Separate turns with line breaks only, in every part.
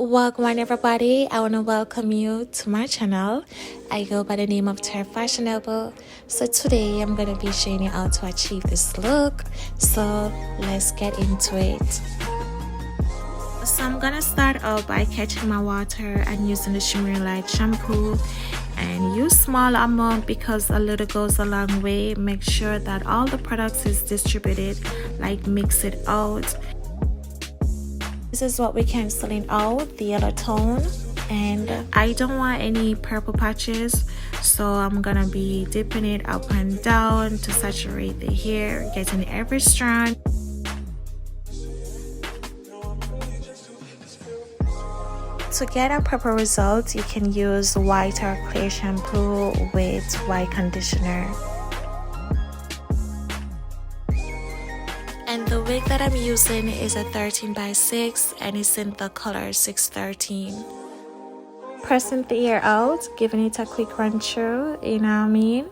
Welcome everybody, I want to welcome you to my channel. I go by the name of Terra Fashionable. So today I'm going to be showing you how to achieve this look. So let's get into it. So I'm going to start out by catching my water and using the Shimmery Light shampoo. And use small amount because a little goes a long way. Make sure that all the products is distributed, like mix it out. This is what we're canceling out, the yellow tone, and I don't want any purple patches, so I'm gonna be dipping it up and down to saturate the hair, getting every strand. To get a proper result, you can use white or clear shampoo with white conditioner. And the wig that I'm using is a 13x6 and it's in the color 613. Pressing the hair out, giving it a quick run through, you know what I mean?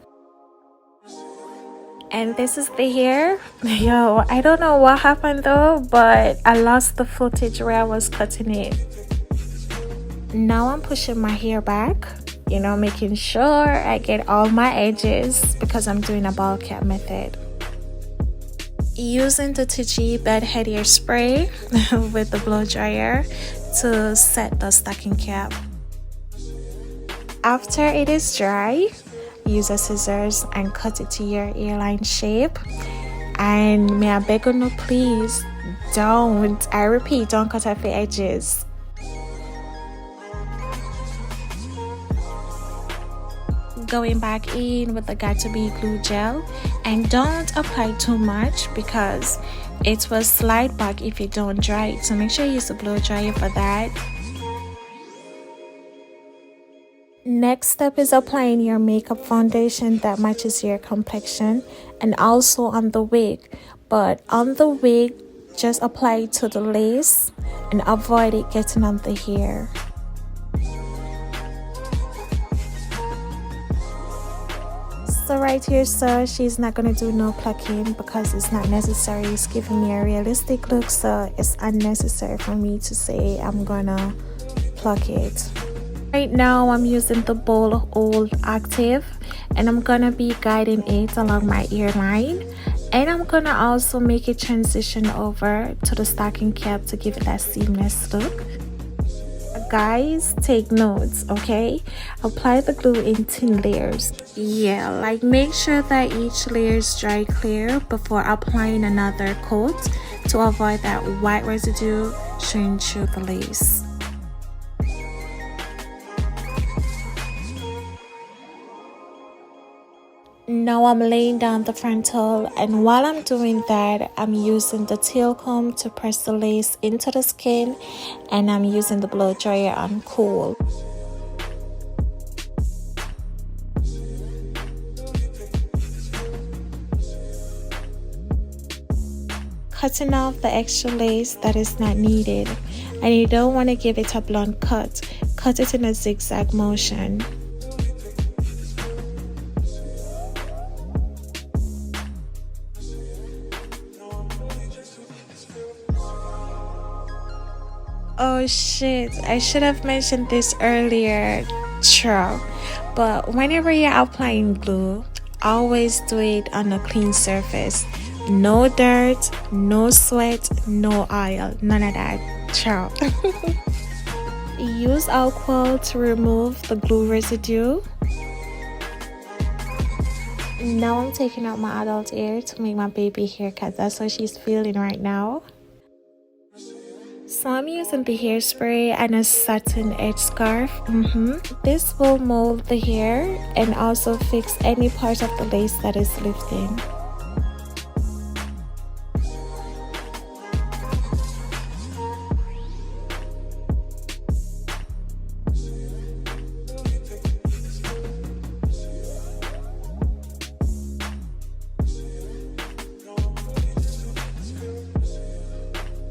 And this is the hair. Yo, I don't know what happened though, but I lost the footage where I was cutting it. Now I'm pushing my hair back, you know, making sure I get all my edges because I'm doing a ball cap method. Using the TG bed head hair spray with the blow dryer to set the stocking cap. After it is dry, use a scissors and cut it to your hairline shape. And may I beg you, no, please don't, I repeat, don't cut off the edges. Going back in with the Got2b glue gel, and don't apply too much because it will slide back if you don't dry it, so make sure you use a blow dryer for that. Next step is applying your makeup foundation that matches your complexion, and also on the wig, but on the wig just apply it to the lace and avoid it getting on the hair. So right here, so she's not gonna do no plucking because it's not necessary. It's giving me a realistic look, so it's unnecessary for me to say I'm gonna pluck it. Right now I'm using the Bold Old Active and I'm gonna be guiding it along my earline, and I'm gonna also make it transition over to the stocking cap to give it that seamless look. Guys, take notes, okay? Apply the glue in thin layers. Yeah, like make sure that each layer is dry clear before applying another coat to avoid that white residue showing through the lace. Now I'm laying down the frontal, and while I'm doing that, I'm using the tail comb to press the lace into the skin, and I'm using the blow dryer on cool. Cutting off the extra lace that is not needed, and you don't want to give it a blunt cut. Cut it in a zigzag motion. Oh shit, I should have mentioned this earlier, true. But whenever you're applying glue, always do it on a clean surface. No dirt, no sweat, no oil, none of that, true. Use alcohol to remove the glue residue. Now I'm taking out my adult hair to make my baby haircut. That's what she's feeling right now. So I'm using the hairspray and a satin edge scarf. This will mold the hair and also fix any part of the lace that is lifting.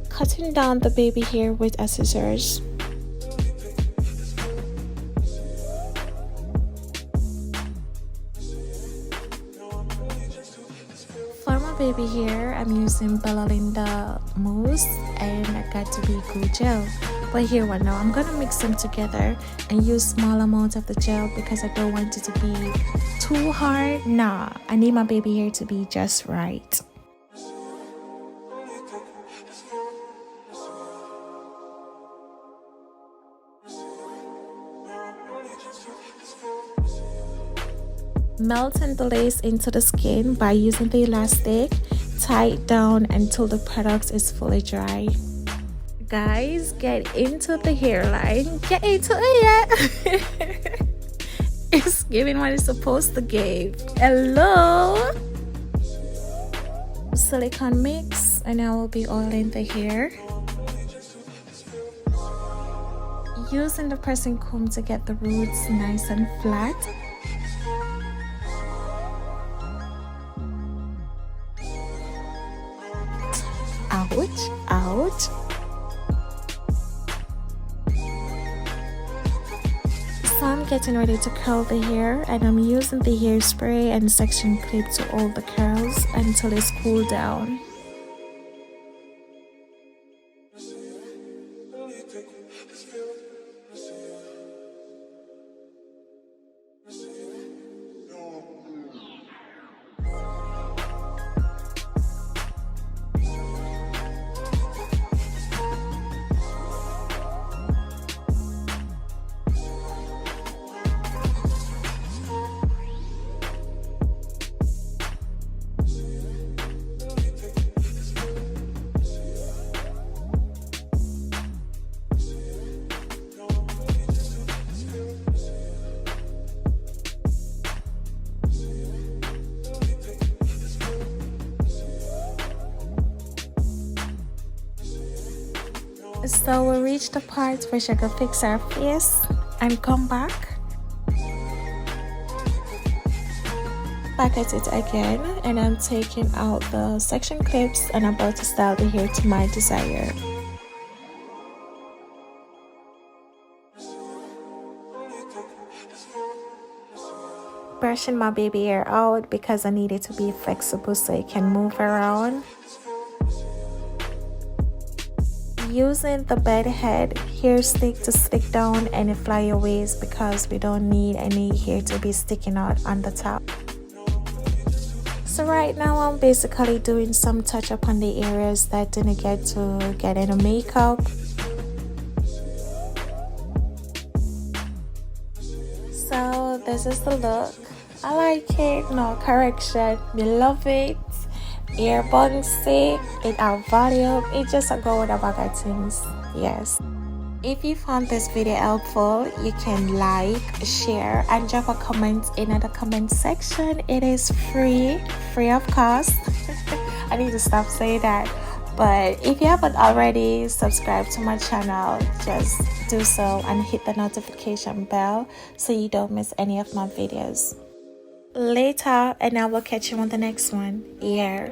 Cutting down the baby hair with a scissors. For my baby hair, I'm using Bella Linda mousse and I Got2b glue gel. But here what now, I'm gonna mix them together and use small amounts of the gel because I don't want it to be too hard. Nah, I need my baby hair to be just right. Melting the lace into the skin by using the elastic. Tie it down until the product is fully dry. Guys, get into the hairline. Get into it. It's giving what it's supposed to give. Hello. Silicone mix, and I will be oiling the hair. Using the pressing comb to get the roots nice and flat. Ouch, ouch. So I'm getting ready to curl the hair, and I'm using the hairspray and section clip to hold the curls until it's cooled down. So we reached the part where she could fix our face and come back at it again, and I'm taking out the section clips and about to style the hair to my desire. Brushing my baby hair out because I need it to be flexible so it can move around. Using the bed head hair stick to stick down any flyaways because we don't need any hair to be sticking out on the top. So right now I'm basically doing some touch up on the areas that didn't get to get any makeup. So this is the look. I like it, no correction, we love it. Ear bouncy, it have volume, it just a go with a bag of things. Yes. If you found this video helpful, you can like, share, and drop a comment in the comment section. It is free of cost. I need to stop saying that. But if you haven't already subscribed to my channel, just do so and hit the notification bell so you don't miss any of my videos. Later, and I will catch you on the next one. Yeah.